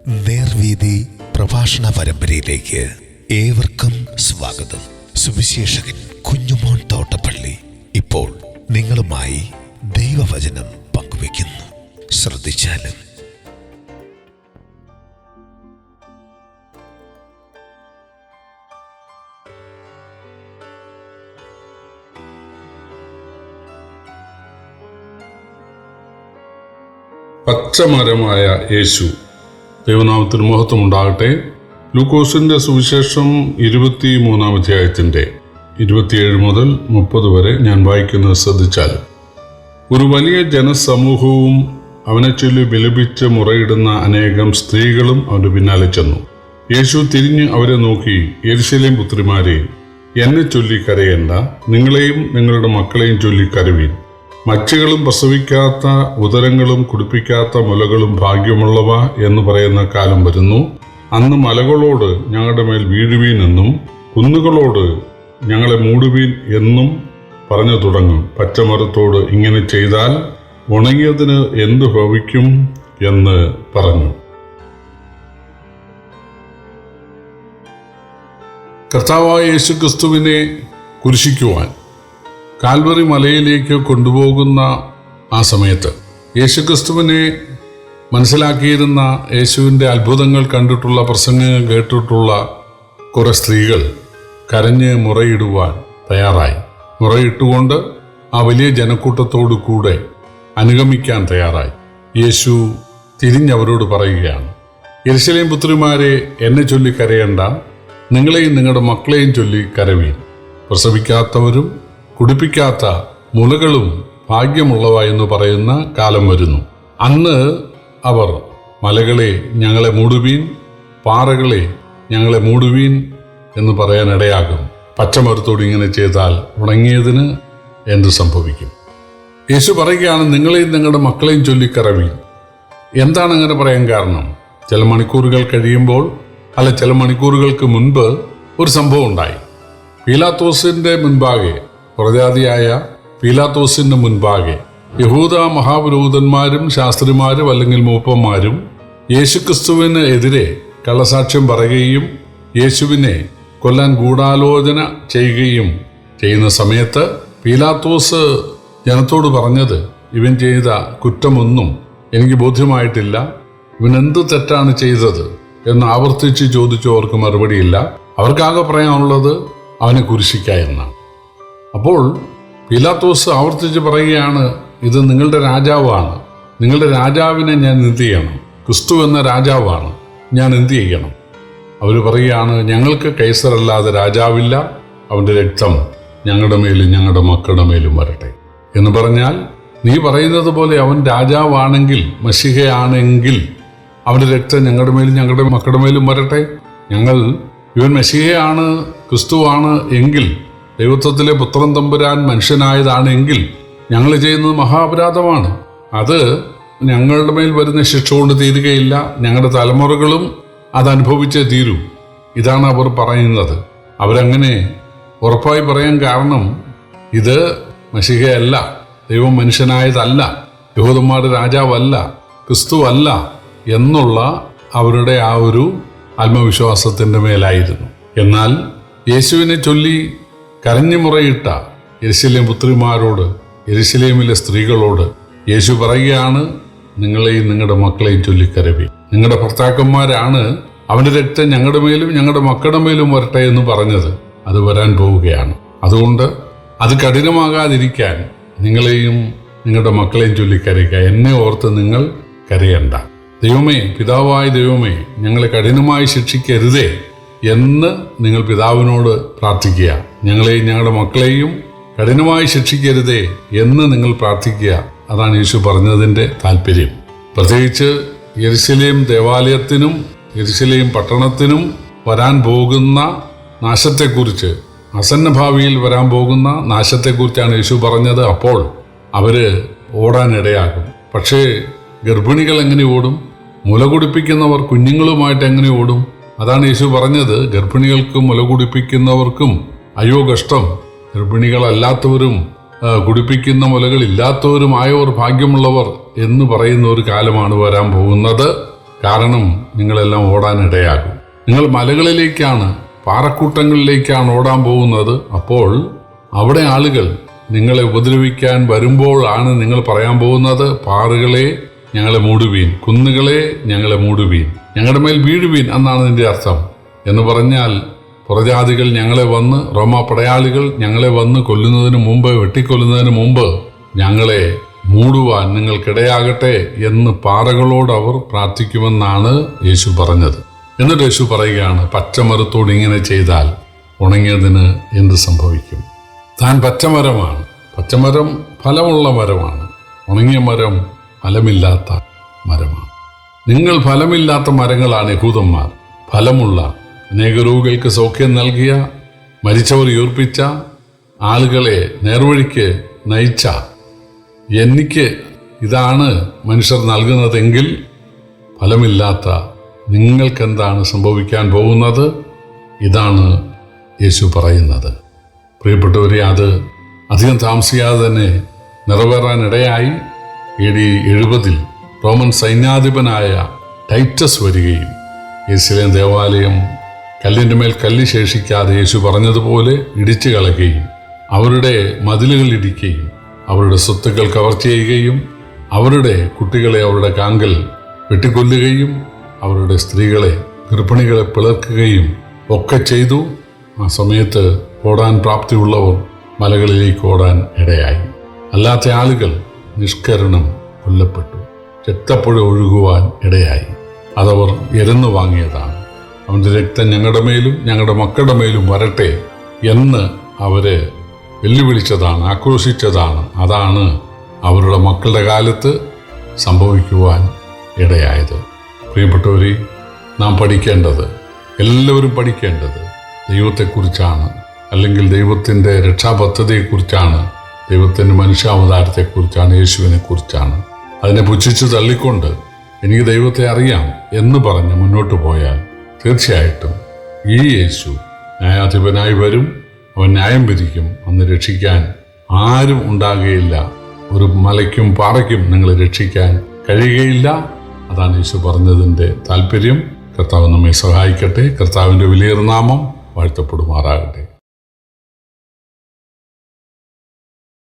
നേർവീതി പ്രഭാഷണ പരമ്പരയിലേക്ക് ഏവർക്കും സ്വാഗതം. സുവിശേഷകൻ കുഞ്ഞുമോൻ തോട്ടപ്പള്ളി ഇപ്പോൾ നിങ്ങളുമായി ദൈവവചനം പങ്കുവയ്ക്കുന്നു. ശ്രദ്ധിച്ചാലും. പച്ചമരമായ യേശു. ദൈവനാമത്തിന് മഹത്വം ഉണ്ടാകട്ടെ. ലൂക്കോസിന്റെ സുവിശേഷം 23-ാം അധ്യായത്തിന്റെ 27 മുതൽ 30 വരെ ഞാൻ വായിക്കുന്നത് ശ്രദ്ധിച്ചാലും, ഒരു വലിയ ജനസമൂഹവും അവനെ ചൊല്ലി വിലപിച്ച് മുറയിടുന്ന അനേകം സ്ത്രീകളും അവന്റെ പിന്നാലെ ചെന്നു. യേശു തിരിഞ്ഞ് അവരെ നോക്കി, യെരൂശലേം പുത്രിമാരെ, എന്നെ ചൊല്ലി കരയേണ്ട, നിങ്ങളെയും നിങ്ങളുടെ മക്കളെയും ചൊല്ലി കരവീൻ. മച്ചികളും പ്രസവിക്കാത്ത ഉദരങ്ങളും കുടിപ്പിക്കാത്ത മുലകളും ഭാഗ്യമുള്ളവ എന്ന് പറയുന്ന കാലം വരുന്നു. അന്ന് മലകളോട് ഞങ്ങളുടെ മേൽ വീഴുവീൻ എന്നും കുന്നുകളോട് ഞങ്ങളെ മൂടുവീൻ എന്നും പറഞ്ഞു തുടങ്ങും. പച്ചമരത്തോട് ഇങ്ങനെ ചെയ്താൽ ഉണങ്ങിയതിന് എന്തു ഭവിക്കും എന്ന് പറഞ്ഞു. കർത്താവായ യേശുക്രിസ്തുവിനെ കുരിശിക്കുവാൻ കാൽവറി മലയിലേക്ക് കൊണ്ടുപോകുന്ന ആ സമയത്ത് യേശുക്രിസ്തുവിനെ മനസ്സിലാക്കിയിരുന്ന, യേശുവിൻ്റെ അത്ഭുതങ്ങൾ കണ്ടിട്ടുള്ള, പ്രസംഗങ്ങൾ കേട്ടിട്ടുള്ള കുറെ സ്ത്രീകൾ കരഞ്ഞ് മുറയിടുവാൻ തയ്യാറായി. മുറയിട്ടുകൊണ്ട് ആ വലിയ ജനക്കൂട്ടത്തോടു കൂടെ അനുഗമിക്കാൻ തയ്യാറായി. യേശു തിരിഞ്ഞവരോട് പറയുകയാണ്, യെരൂശലേം പുത്രിമാരെ, എന്നെ ചൊല്ലി കരയേണ്ട, നിങ്ങളെയും നിങ്ങളുടെ മക്കളെയും ചൊല്ലി കരവീൻ. പ്രസവിക്കാത്തവരും കുടിപ്പിക്കാത്ത മുലകളും ഭാഗ്യമുള്ളവ എന്ന് പറയുന്ന കാലം വരുന്നു. അന്ന് അവർ മലകളെ ഞങ്ങളെ മൂടുവീൻ, പാറകളെ ഞങ്ങളെ മൂടുവീൻ എന്ന് പറയാൻ ഇടയാകും. പച്ചമരത്തോട് ഇങ്ങനെ ചെയ്താൽ ഉണങ്ങിയതിന് എന്ത് സംഭവിക്കും? യേശു പറയുകയാണ്, നിങ്ങളെയും നിങ്ങളുടെ മക്കളെയും ചൊല്ലി കരവീൻ. എന്താണ് അങ്ങനെ പറയാൻ കാരണം? ചില മണിക്കൂറുകൾ കഴിയുമ്പോൾ, ചില മണിക്കൂറുകൾക്ക് മുൻപ് ഒരു സംഭവം ഉണ്ടായി. പീലാത്തോസിന്റെ മുൻപാകെ, പ്രജാതിയായ പീലാത്തോസിന്റെ മുൻപാകെ യഹൂദ മഹാപുരോഹിതന്മാരും ശാസ്ത്രിമാരും അല്ലെങ്കിൽ മൂപ്പന്മാരും യേശുക്രിസ്തുവിന് എതിരെ കള്ളസാക്ഷ്യം പറയുകയും യേശുവിനെ കൊല്ലാൻ ഗൂഢാലോചന ചെയ്യുകയും ചെയ്യുന്ന സമയത്ത് പീലാത്തോസ് ജനത്തോട് പറഞ്ഞത്, ഇവൻ ചെയ്ത കുറ്റമൊന്നും എനിക്ക് ബോധ്യമായിട്ടില്ല, ഇവൻ എന്ത് തെറ്റാണ് ചെയ്തത് എന്ന് ആവർത്തിച്ച് ചോദിച്ചു. അവർക്ക് മറുപടിയില്ല. അവർക്കാകെ പറയാനുള്ളത് അവനെ കുരിശിക്കുക എന്നാണ്. അപ്പോൾ പീലാത്തോസ് ആവർത്തിച്ച് പറയുകയാണ്, ഇത് നിങ്ങളുടെ രാജാവാണ്, നിങ്ങളുടെ രാജാവിനെ ഞാൻ എന്ത് ചെയ്യണം? ക്രിസ്തു എന്ന രാജാവാണ്, ഞാൻ എന്ത് ചെയ്യണം? അവർ പറയുകയാണ്, ഞങ്ങൾക്ക് കൈസറല്ലാതെ രാജാവില്ല, അവൻ്റെ രക്തം ഞങ്ങളുടെ മേലും ഞങ്ങളുടെ മക്കളുടെ മേലും വരട്ടെ എന്ന് പറഞ്ഞാൽ, നീ പറയുന്നത് പോലെ അവൻ രാജാവാണെങ്കിൽ, മശിഹയാണെങ്കിൽ, അവൻ്റെ രക്തം ഞങ്ങളുടെ മേലും ഞങ്ങളുടെ മക്കളുടെ മേലും വരട്ടെ. ഇവൻ മശിഹയാണ്, ക്രിസ്തുവാണ് എങ്കിൽ, ദൈവത്വത്തിലെ പുത്രൻ തമ്പുരാൻ മനുഷ്യനായതാണെങ്കിൽ ഞങ്ങൾ ചെയ്യുന്നത് മഹാപരാധമാണ്. അത് ഞങ്ങളുടെ മേൽ വരുന്ന ശിക്ഷ കൊണ്ട് തീരുകയില്ല, ഞങ്ങളുടെ തലമുറകളും അതനുഭവിച്ചേ തീരൂ. ഇതാണ് അവർ പറയുന്നത്. അവരങ്ങനെ ഉറപ്പായി പറയാൻ കാരണം, ഇത് മശിഹയല്ല, ദൈവം മനുഷ്യനായതല്ല, യഹൂദന്മാരുടെ രാജാവല്ല, ക്രിസ്തുവല്ല എന്നുള്ള അവരുടെ ആ ഒരു ആത്മവിശ്വാസത്തിൻ്റെ മേലായിരുന്നു. എന്നാൽ യേശുവിനെ ചൊല്ലി കരഞ്ഞു മുറയിട്ട യെരൂശലേം പുത്രിമാരോട്, യെരൂശലേമിലെ സ്ത്രീകളോട് യേശു പറയുകയാണ്, നിങ്ങളെയും നിങ്ങളുടെ മക്കളെയും ചൊല്ലിക്കരവി. നിങ്ങളുടെ ഭർത്താക്കന്മാരാണ് അവൻ്റെ രക്തം ഞങ്ങളുടെ മേലും ഞങ്ങളുടെ മക്കളുടെ മേലും വരട്ടെ എന്ന് പറഞ്ഞത്. അത് വരാൻ പോവുകയാണ്. അതുകൊണ്ട് അത് കഠിനമാകാതിരിക്കാൻ നിങ്ങളെയും നിങ്ങളുടെ മക്കളെയും ചൊല്ലിക്കരയുക. എന്നെ ഓർത്ത് നിങ്ങൾ കരയണ്ട. ദൈവമേ, പിതാവായ ദൈവമേ, ഞങ്ങളെ കഠിനമായി ശിക്ഷിക്കരുതേ എന്ന് നിങ്ങൾ പിതാവിനോട് പ്രാർത്ഥിക്കുക. ഞങ്ങളെയും ഞങ്ങളുടെ മക്കളെയും കഠിനമായി ശിക്ഷിക്കരുതേ എന്ന് നിങ്ങൾ പ്രാർത്ഥിക്കുക. അതാണ് യേശു പറഞ്ഞതിൻ്റെ താല്പര്യം. പ്രത്യേകിച്ച് യെരൂശലേം ദേവാലയത്തിനും യെരൂശലേം പട്ടണത്തിനും വരാൻ പോകുന്ന നാശത്തെക്കുറിച്ച്, ആസന്നഭാവിയിൽ വരാൻ പോകുന്ന നാശത്തെക്കുറിച്ചാണ് യേശു പറഞ്ഞത്. അപ്പോൾ അവര് ഓടാനിടയാകും. പക്ഷേ ഗർഭിണികൾ എങ്ങനെ ഓടും? മുല കുടിപ്പിക്കുന്നവർ കുഞ്ഞുങ്ങളുമായിട്ട് എങ്ങനെ ഓടും? അതാണ് യേശു പറഞ്ഞത്. ഗർഭിണികൾക്കും മുല കുടിപ്പിക്കുന്നവർക്കും അയ്യോ കഷ്ടം, ഗർഭിണികളല്ലാത്തവരും കുടിപ്പിക്കുന്ന മുലകളില്ലാത്തവരുമായവർ ഭാഗ്യമുള്ളവർ എന്ന് പറയുന്ന ഒരു കാലമാണ് വരാൻ പോകുന്നത്. കാരണം നിങ്ങളെല്ലാം ഓടാനിടയാകും. നിങ്ങൾ മലകളിലേക്കാണ്, പാറക്കൂട്ടങ്ങളിലേക്കാണ് ഓടാൻ പോകുന്നത്. അപ്പോൾ അവിടെ ആളുകൾ നിങ്ങളെ ഉപദ്രവിക്കാൻ വരുമ്പോഴാണ് നിങ്ങൾ പറയാൻ പോകുന്നത്, പാറകളെ ഞങ്ങളെ മൂടുവീൻ, കുന്നുകളെ ഞങ്ങളെ മൂടുവീൻ, ഞങ്ങളുടെ മേൽ വീഴുവീൻ എന്നാണ് ഇതിൻ്റെ അർത്ഥം. എന്ന് പറഞ്ഞാൽ പുറജാതികൾ ഞങ്ങളെ വന്ന്, റോമ പടയാളികൾ ഞങ്ങളെ വന്ന് കൊല്ലുന്നതിന് മുമ്പ്, വെട്ടിക്കൊല്ലുന്നതിന് മുമ്പ് ഞങ്ങളെ മൂടുവാൻ നിങ്ങൾക്കിടയാകട്ടെ എന്ന് പാറകളോട് അവർ പ്രാർത്ഥിക്കുമെന്നാണ് യേശു പറഞ്ഞത്. എന്നിട്ട് യേശു പറയുകയാണ്, പച്ചമരത്തോട് ഇങ്ങനെ ചെയ്താൽ ഉണങ്ങിയതിന് എന്ത് സംഭവിക്കും? താൻ പച്ചമരമാണ്. പച്ചമരം ഫലമുള്ള മരമാണ്, ഉണങ്ങിയ മരം ഫലമില്ലാത്ത മരമാണ്. നിങ്ങൾ ഫലമില്ലാത്ത മരങ്ങളാണ് യഹൂദന്മാർ. ഫലമുള്ള, അനേക രോഗികൾക്ക് സൗഖ്യം നൽകിയ, മരിച്ചവർ ഉയർപ്പിച്ച, ആളുകളെ നേർവഴിക്ക് നയിച്ച എനിക്ക് ഇതാണ് മനുഷ്യർ നൽകുന്നതെങ്കിൽ ഫലമില്ലാത്ത നിങ്ങൾക്കെന്താണ് സംഭവിക്കാൻ പോകുന്നത്? ഇതാണ് യേശു പറയുന്നത്. പ്രിയപ്പെട്ടവരെ, അത് അധികം താമസിയാതെ തന്നെ നിറവേറാനിടയായി. AD 70 റോമൻ സൈന്യാധിപനായ ടൈറ്റസ് വരികയും യെരുശലേം ദേവാലയം കല്ലിൻ്റെ മേൽ കല്ല് ശേഷിക്കാതെ യേശു പറഞ്ഞതുപോലെ ഇടിച്ചു കളയുകയും, അവരുടെ മതിലുകൾ ഇടിക്കുകയും, അവരുടെ സ്വത്തുക്കൾ കവർച്ച ചെയ്യുകയും, അവരുടെ കുട്ടികളെ അവരുടെ കാങ്കൽ വെട്ടിക്കൊല്ലുകയും, അവരുടെ സ്ത്രീകളെ, ഗർഭിണികളെ പിളർക്കുകയും ഒക്കെ ചെയ്തു. ആ സമയത്ത് ഓടാൻ പ്രാപ്തിയുള്ളവർ മലകളിലേക്ക് ഓടാൻ ഇടയായി. അല്ലാത്ത ആളുകൾ നിഷ്കരണം കൊല്ലപ്പെട്ടു. രക്തപ്പുഴ ഒഴുകുവാൻ ഇടയായി. അതവർ എരന്നു വാങ്ങിയതാണ്. അവൻ്റെ രക്തം ഞങ്ങളുടെ മേലും ഞങ്ങളുടെ മക്കളുടെ മേലും വരട്ടെ എന്ന് അവര് വെല്ലുവിളിച്ചതാണ്, ആക്രോശിച്ചതാണ്. അതാണ് അവരുടെ മക്കളുടെ കാലത്ത് സംഭവിക്കുവാൻ ഇടയായത്. പ്രിയപ്പെട്ടവരെ, നാം പഠിക്കേണ്ടത്, എല്ലാവരും പഠിക്കേണ്ടത് ദൈവത്തെക്കുറിച്ചാണ്, അല്ലെങ്കിൽ ദൈവത്തിൻ്റെ രക്ഷാപദ്ധതിയെക്കുറിച്ചാണ്, ദൈവത്തിൻ്റെ മനുഷ്യാവതാരത്തെക്കുറിച്ചാണ്, യേശുവിനെ കുറിച്ചാണ്. അതിനെ പുച്ഛിച്ച് തള്ളിക്കൊണ്ട് എനിക്ക് ദൈവത്തെ അറിയാം എന്ന് പറഞ്ഞ് മുന്നോട്ട് പോയാൽ തീർച്ചയായിട്ടും ഈ യേശു ന്യായാധിപനായി വരും. അവൻ ന്യായം വിധിക്കും. അന്ന് രക്ഷിക്കാൻ ആരും ഉണ്ടാകുകയില്ല. ഒരു മലയ്ക്കും പാറയ്ക്കും നിങ്ങളെ രക്ഷിക്കാൻ കഴിയുകയില്ല. അതാണ് യേശു പറഞ്ഞതിൻ്റെ താല്പര്യം. കർത്താവ് നമ്മെ സഹായിക്കട്ടെ. കർത്താവിൻ്റെ വലിയ നാമം വാഴ്ത്തപ്പെടുമാറാകട്ടെ.